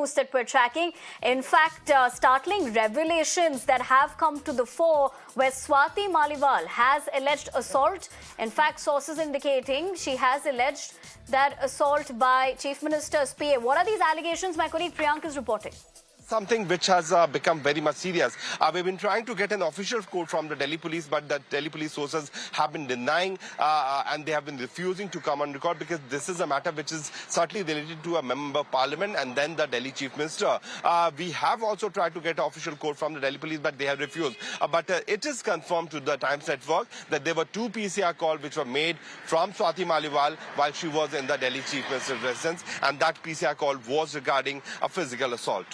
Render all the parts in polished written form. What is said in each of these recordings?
news that we're tracking. In fact, startling revelations that have come to the fore where Swati Maliwal has alleged assault. In fact, sources indicating she has alleged that assault by Chief Minister's PA. What are these allegations? My colleague Priyank is reporting. Something which has become very much serious. We've been trying to get an official quote from the Delhi police, but the Delhi police sources have been denying and they have been refusing to come on record because this is a matter which is certainly related to a member of parliament and then the Delhi chief minister. We have also tried to get an official quote from the Delhi police, but they have refused. But it is confirmed to the Times Network that there were 2 PCR calls which were made from Swati Maliwal while she was in the Delhi chief minister's residence, and that PCR call was regarding a physical assault.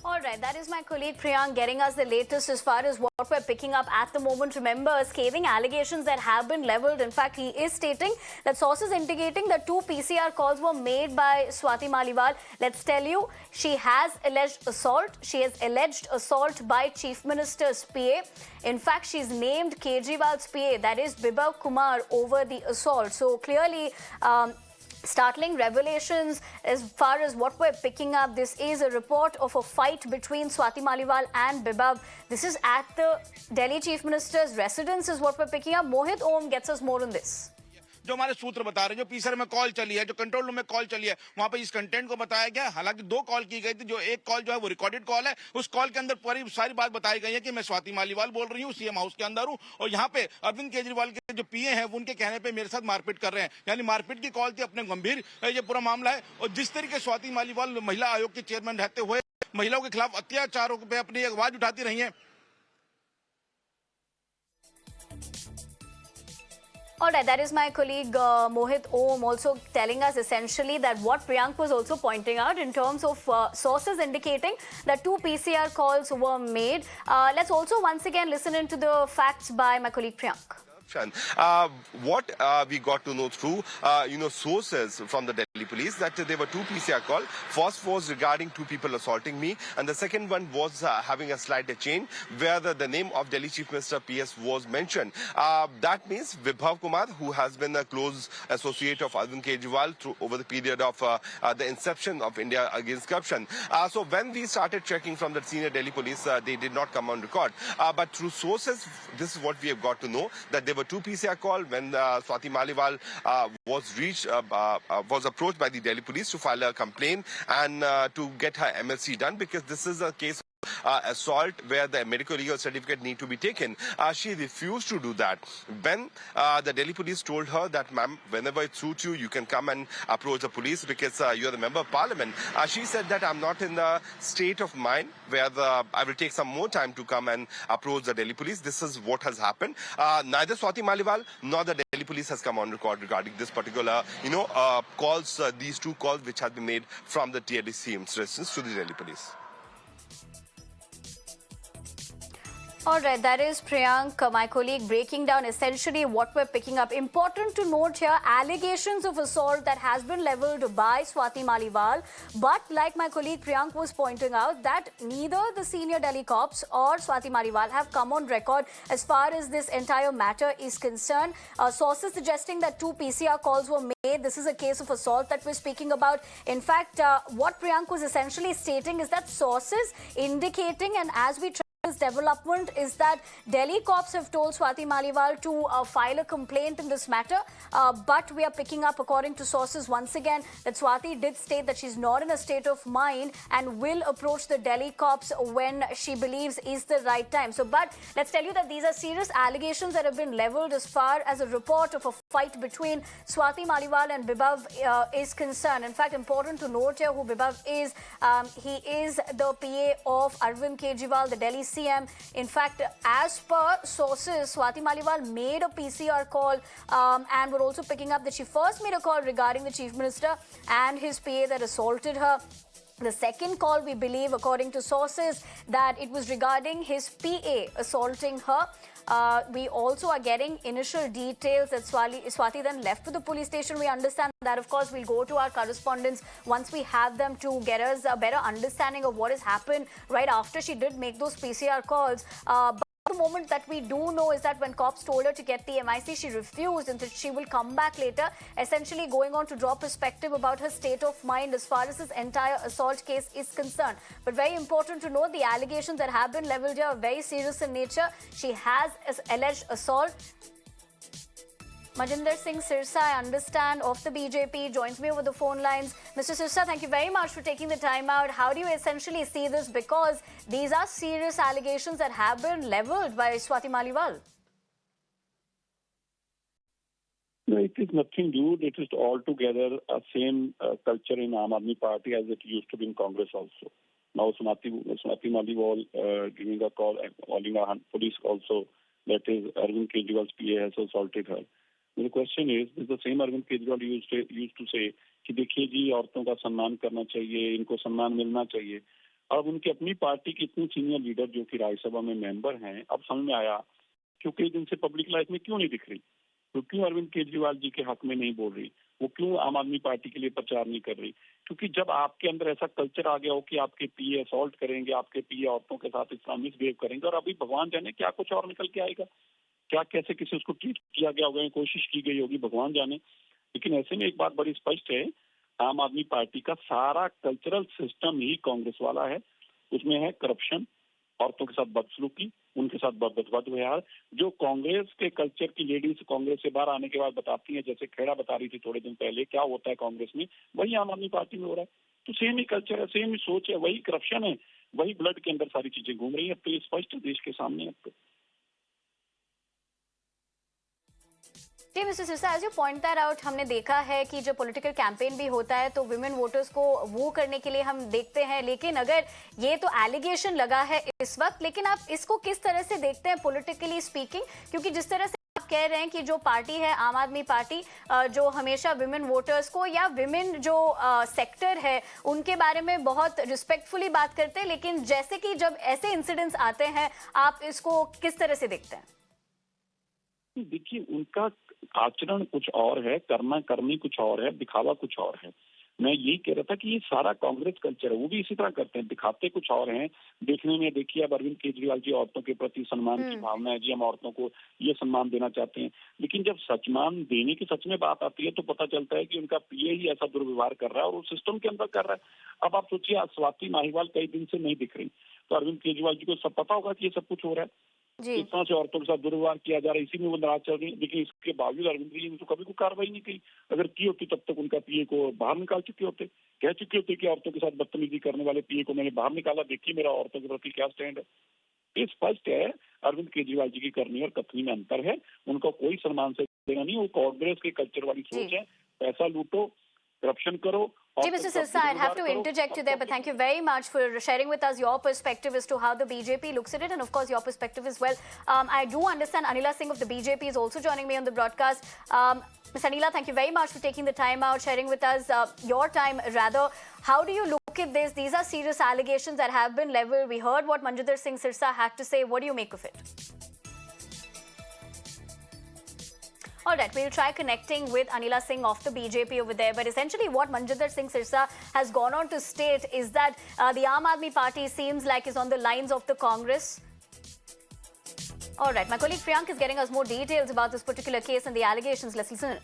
All right, that is my colleague Priyank getting us the latest as far as what we're picking up at the moment. Remember, scathing allegations that have been leveled. In fact, he is stating that sources indicating that 2 PCR calls were made by Swati Maliwal. Let's tell you, she has alleged assault. She has alleged assault by Chief Minister's PA. In fact, she's named Kejriwal's PA, that is Bibhav Kumar, over the assault. So clearly, startling revelations as far as what we're picking up. This is a report of a fight between Swati Maliwal and Bibhav. This is at the Delhi Chief Minister's residence is what we're picking up. Mohit Om gets us more on this. जो हमारे सूत्र बता रहे हैं, जो PCR में call चली है, जो कंट्रोल रूम में कॉल चली है, वहां पे इस कंटेंट को बताया गया। हालांकि 2 कॉल की गई थी, जो एक कॉल जो है वो रिकॉर्डेड कॉल है। उस कॉल के अंदर पूरी सारी बात बताई गई है कि मैं स्वाति मालीवाल बोल रही हूँ, सीएम हाउस के अंदर हूँ और यहाँ पे अरविंद केजरीवाल के जो पीए हैं उनके कहने पे मेरे साथ मारपीट कर रहे हैं। यानी मारपीट की कॉल थी, अपने गंभीर ये पूरा मामला है। और जिस तरीके स्वाति मालीवाल महिला आयोग के चेयरमैन रहते हुए महिलाओं के खिलाफ अत्याचारों पे अपनी आवाज उठाती रही है। All right, that is my colleague Mohit Om also telling us essentially that what Priyank was also pointing out in terms of sources indicating that 2 PCR calls were made. Let's also once again listen into the facts by my colleague Priyank. What we got to know through, sources from the Delhi police that there were 2 PCR calls. First was regarding 2 people assaulting me, and the second one was having a slight change where the name of Delhi Chief Minister PS was mentioned. That means Bibhav Kumar, who has been a close associate of Arvind Kejriwal over the period of the inception of India Against Corruption. So when we started checking from the senior Delhi police, they did not come on record. But through sources, this is what we have got to know, that there were 2 PCR calls when Swati Maliwal was approached by the Delhi police to file a complaint and to get her MLC done, because this is a case assault where the medical legal certificate need to be taken. She refused to do that. When the Delhi police told her that, ma'am, whenever it suits you, you can come and approach the police because you're the member of parliament. She said that I'm not in the state of mind where I will take some more time to come and approach the Delhi police. This is what has happened. Neither Swati Maliwal nor the Delhi police has come on record regarding this particular, calls, these 2 calls which have been made from the TLCM's residence to the Delhi police. All right, that is Priyank, my colleague, breaking down essentially what we're picking up. Important to note here, allegations of assault that has been leveled by Swati Maliwal. But like my colleague Priyank was pointing out, that neither the senior Delhi cops or Swati Maliwal have come on record as far as this entire matter is concerned. Sources suggesting that 2 PCR calls were made. This is a case of assault that we're speaking about. In fact, what Priyank was essentially stating is that sources indicating, and as we this development is that Delhi cops have told Swati Maliwal to file a complaint in this matter, but we are picking up, according to sources once again, that Swati did state that she's not in a state of mind and will approach the Delhi cops when she believes is the right time. So, but let's tell you that these are serious allegations that have been leveled as far as a report of a fight between Swati Maliwal and Bibhav is concerned. In fact, important to note here who Bibhav is. He is the PA of Arvind Kejriwal, the Delhi CM. In fact, as per sources, Swati Maliwal made a PCR call and we're also picking up that she first made a call regarding the Chief Minister and his PA that assaulted her. The second call, we believe, according to sources, that it was regarding his PA assaulting her. We also are getting initial details that Swati then left for the police station. We understand that, of course, we'll go to our correspondents once we have them to get us a better understanding of what has happened right after she did make those PCR calls. the moment that we do know is that when cops told her to get the MIC, she refused and that she will come back later, essentially going on to draw perspective about her state of mind as far as this entire assault case is concerned. But very important to note, the allegations that have been leveled here are very serious in nature. She has alleged assault. Manjinder Singh Sirsa, I understand, of the BJP, joins me over the phone lines. Mr. Sirsa, thank you very much for taking the time out. How do you essentially see this? Because these are serious allegations that have been leveled by Swati Maliwal. No, it is nothing new. It is altogether a same culture in Aam Aadmi Party as it used to be in Congress also. Now Swati Maliwal giving a call, calling a police also, that is Arvind Kejriwal's PA has assaulted her. The question is the same Arvind Kejriwal used to say कि देखिए जी औरतों का सम्मान करना चाहिए, इनको सम्मान मिलना चाहिए. अब उनकी अपनी पार्टी की इतनी सीनियर लीडर जो कि राज्यसभा में मेंबर हैं, अब समझ में आया क्यों कई दिन से पब्लिक लाइफ में क्यों नहीं दिख रही, तो क्यों अरविंद केजरीवाल जी के हक में नहीं बोल रही, वो क्यों आम आदमी पार्टी के लिए प्रचार नहीं कर रही. क्योंकि जब आपके अंदर ऐसा कल्चर आ गया हो कि आपके पीए असॉल्ट करेंगे, आपके पीए औरतों के साथ इस तरह मिसबिहेव करेंगे, और अभी भगवान जाने क्या कुछ और निकल के आएगा, क्या कैसे किसी उसको ट्रीट किया गया होगा, कोशिश की गई होगी, भगवान जाने. लेकिन ऐसे में एक बात बड़ी स्पष्ट है, आम आदमी पार्टी का सारा कल्चरल सिस्टम ही कांग्रेस वाला है. उसमें है करप्शन, औरतों के साथ बदसलूकी, उनके साथ व्यवहार. जो कांग्रेस के कल्चर की लेडीज कांग्रेस से बाहर आने के बाद बताती हैं, जैसे खेड़ा बता रही थी थोड़े दिन पहले क्या होता है कांग्रेस में, वही आम आदमी पार्टी में हो रहा है. तो सेम ही कल्चर है, सेम ही सोच है, वही करप्शन है, वही ब्लड के अंदर सारी चीजें घूम रही है. तो ये स्पष्ट देश के सामने है. तो जी mister Sirsa, as you point that out, हमने देखा है कि जब पॉलिटिकल कैंपेन भी होता है तो विमेन वोटर्स को वो करने के लिए हम देखते हैं. लेकिन अगर ये तो एलिगेशन लगा है इस वक्त, लेकिन आप इसको किस तरह से देखते हैं पॉलिटिकली स्पीकिंग? क्योंकि जिस तरह से आप कह रहे हैं कि जो पार्टी है आम आदमी पार्टी, जो हमेशा विमेन वोटर्स को या विमेन जो सेक्टर है उनके बारे में बहुत रिस्पेक्टफुली बात करते हैं, लेकिन जैसे कि जब ऐसे इंसिडेंट्स आते हैं, आप इसको किस तरह से देखते हैं? देखिए, उनका आचरण कुछ और है, करनी कुछ और है, दिखावा कुछ और है. मैं यही कह रहा था कि ये सारा कांग्रेस कल्चर है, वो भी इसी तरह करते हैं, दिखाते कुछ और हैं. देखने में देखिए अब अरविंद केजरीवाल जी औरतों के प्रति सम्मान की भावना है जी, हम औरतों को ये सम्मान देना चाहते हैं. लेकिन जब सम्मान देने की सच में बात आती है तो पता चलता है कि उनका पीए ही ऐसा दुर्व्यवहार कर रहा है और वो सिस्टम के अंदर कर रहा है. अब आप सोचिए, स्वाति मालीवाल कई दिन से नहीं दिख रही, तो अरविंद केजरीवाल जी को सब पता होगा कि ये सब कुछ हो रहा है, इस तरह से औरतों के साथ दुर्व्यवहार किया जा रहा है, इसी में वो नाराज चल रही है. लेकिन इसके बावजूद अरविंद जी ने तो कभी कोई कार्रवाई नहीं की. अगर की होती तब तक उनका पीए को बाहर निकाल चुके होते, कह चुके होते कि औरतों के साथ बदतमीजी करने वाले पीए को मैंने बाहर निकाला, देखिए मेरा औरतों के प्रति क्या स्टैंड है. ये स्पष्ट है अरविंद केजरीवाल जी की करनी और कथनी में अंतर है. उनको कोई सम्मान से देना नहीं, वो कांग्रेस के कल्चर वाली सोच है, पैसा लूटो, करप्शन करो. Ji, Mr. Sirsa, I'd have to interject you there, but thank you very much for sharing with us your perspective as to how the BJP looks at it, and of course your perspective as well. I do understand Anila Singh of the BJP is also joining me on the broadcast. Ms. Anila, thank you very much for taking the time out, sharing with us your time rather. How do you look at this? These are serious allegations that have been leveled. We heard what Manjinder Singh Sirsa had to say. What do you make of it? All right, we'll try connecting with Anila Singh of the BJP over there. But essentially what Manjinder Singh Sirsa has gone on to state is that the Aam Aadmi Party seems like is on the lines of the Congress. All right, my colleague Priyank is getting us more details about this particular case and the allegations. Let's listen.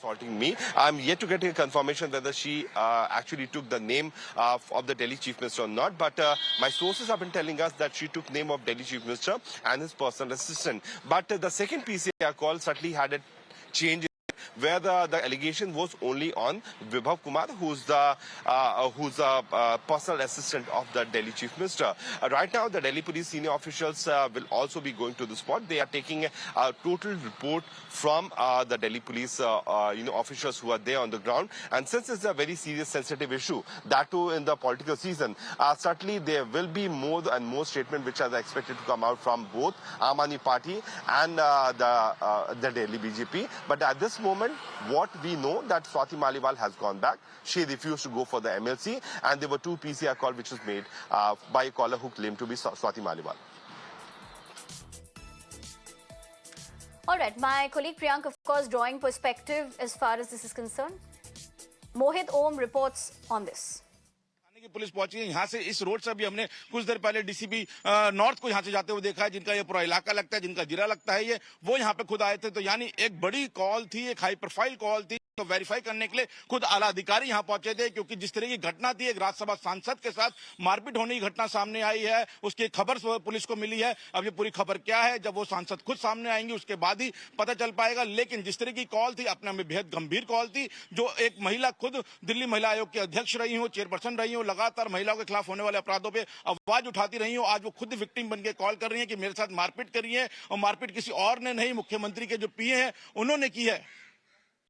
Assaulting me. I'm yet to get a confirmation whether she actually took the name of the Delhi Chief Minister or not, but my sources have been telling us that she took name of Delhi Chief Minister and his personal assistant. But the second PCI call certainly had a change where the allegation was only on Vibhav Kumar, who's the personal assistant of the Delhi Chief Minister. Right now, the Delhi Police senior officials will also be going to the spot. They are taking a total report from the Delhi Police officials who are there on the ground. And since it's a very serious, sensitive issue, that too in the political season, certainly there will be more and more statements which are expected to come out from both Aam Aadmi Party and the Delhi BJP. But at this moment, what we know that Swati Maliwal has gone back. She refused to go for the MLC, and there were two PCR calls which was made by a caller who claimed to be Swati Maliwal. All right, my colleague Priyank, of course, drawing perspective as far as this is concerned. Mohit Om reports on this. की police पहुंची है यहाँ से। इस road से भी हमने कुछ देर पहले डीसीपी नॉर्थ को यहाँ से जाते हुए देखा है, जिनका ये पूरा इलाका लगता है, जिनका जिला लगता है, ये वो यहाँ पे खुद आए थे। तो यानी एक बड़ी कॉल थी, एक हाई प्रोफाइल कॉल थी, तो वेरीफाई करने के लिए खुद आला अधिकारी यहाँ पहुंचे थे। क्योंकि जिस तरह की घटना थी, एक राज्यसभा सांसद के साथ मारपीट होने की घटना सामने आई है, उसकी खबर पुलिस को मिली है। अब ये पूरी खबर क्या है, जब वो सांसद खुद सामने आएंगे उसके बाद ही पता चल पाएगा। लेकिन जिस तरह की कॉल थी, अपने में बेहद गंभीर कॉल थी, जो एक महिला खुद दिल्ली महिला आयोग के अध्यक्ष रही हो, चेयरपर्सन रही हो, लगातार महिलाओं के खिलाफ होने वाले अपराधों पे आवाज उठाती रही हो, आज वो खुद विक्टिम बन के कॉल कर रही है कि मेरे साथ मारपीट करी है, और मारपीट किसी और ने नहीं, मुख्यमंत्री के जो पीए हैं उन्होंने की है।